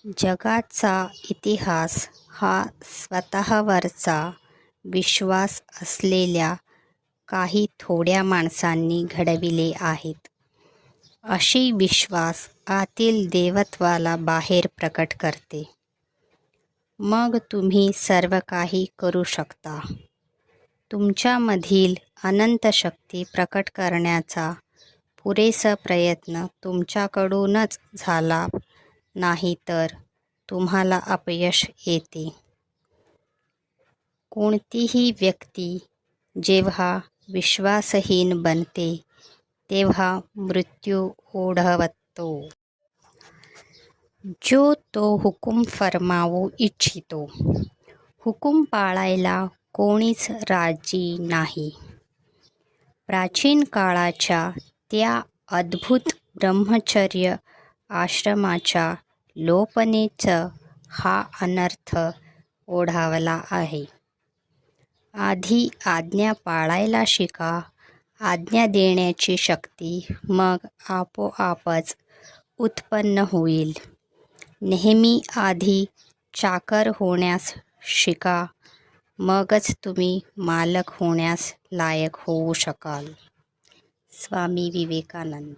जगाचा इतिहास हा स्वतःवरचा विश्वास असलेल्या काही थोड्या माणसांनी घडविले आहेत. अशी विश्वास आतील देवत्वाला बाहेर प्रकट करते. मग तुम्ही सर्व काही करू शकता. तुमच्यामधील अनंत शक्ती प्रकट करण्याचा पुरेसा प्रयत्न तुमच्याकडूनच झाला नाही तर तुम्हाला अपयश येते. कोणतीही व्यक्ती जेव्हा विश्वासहीन बनते तेव्हा मृत्यू ओढवतो. जो तो हुकूम फरमावू इच्छितो. हुकूम पाळायला कोणीच राजी नाही. प्राचीन काळाच्या त्या अद्भुत ब्रह्मचर्य आश्रमाच्या लोपनेचं हा अनर्थ ओढावला आहे. आधी आज्ञा पाळायला शिका. आज्ञा देण्याची शक्ती मग आपोआपच उत्पन्न होईल. नेहमी आधी चाकर होण्यास शिका, मगच तुम्ही मालक होण्यास लायक होऊ शकाल. स्वामी विवेकानंद.